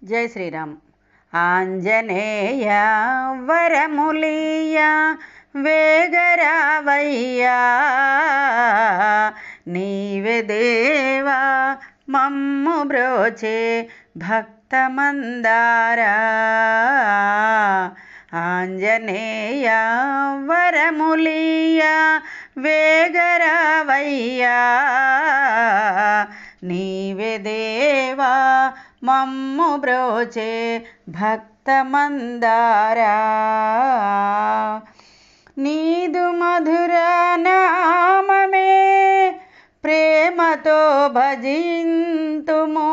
జై శ్రీరామ్. ఆంజనేయ వరములియ వేగరావయ్యా, నీవే దేవా మమ్ము బ్రోచే భక్తమందారా. ఆంజనేయ వరములియ వేగరావయ్యా, నీవే దేవా మమ్ము బ్రోచే భక్తమందారా. నీదు మధుర నామమే ప్రేమతో భజింతుము,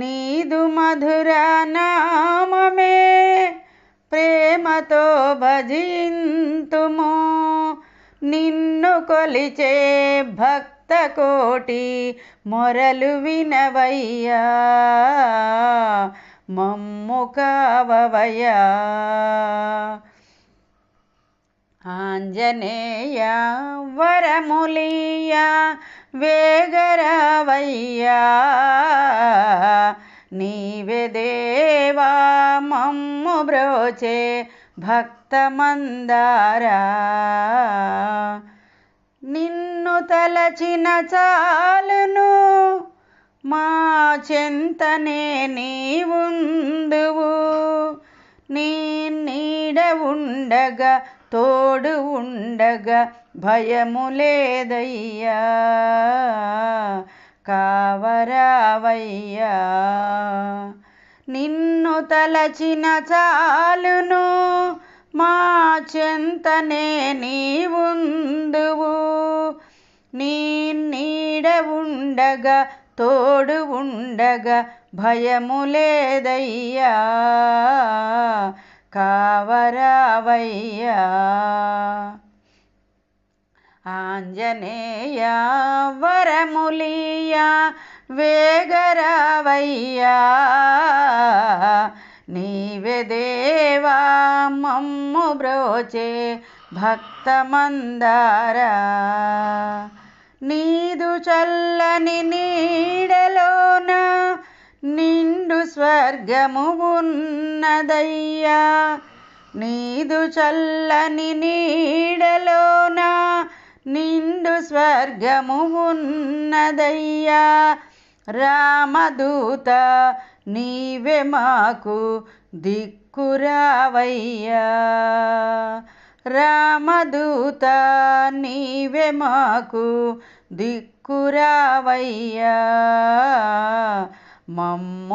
నీదు మధుర నామమే ప్రేమతో భజింతుము. నిన్ను కొలిచే భక్త కోటి మొరలు వినవయ్యా, మమ్ము కావవయ్యా. ఆంజనేయ వరములియ వేగరావయ్యా, నీవే దేవా మమ్ము బ్రోచే భక్తమందారా. నిన్ను తలచిన చాలును మా చెంతనే నీవుందువు, నీ నీడ ఉండగా తోడు ఉండగా భయము లేదయ్యా, కావరావయ్యా. నిన్ను తలచిన చాలును మా చెంతనే నీవుందువు, నీ నీడ ఉండగా తోడు ఉండగా భయము లేదయ్యా, కావరావయ్యా. ఆంజనేయ వరములియ వేగరావయ్యా, నీవే దేవా మమ్ము బ్రోచే భక్తమందారా. నీదు చల్లని నీడలోన నిండు స్వర్గము ఉన్నదయ్యా, నీదు చల్లని నీడలోన నిండు స్వర్గము ఉన్నదయ్యా. రామదూత నీవే మాకు దిక్కురావయ్యా, రామదూత నీవే మాకు దిక్కురావయ్యా, మమ్ము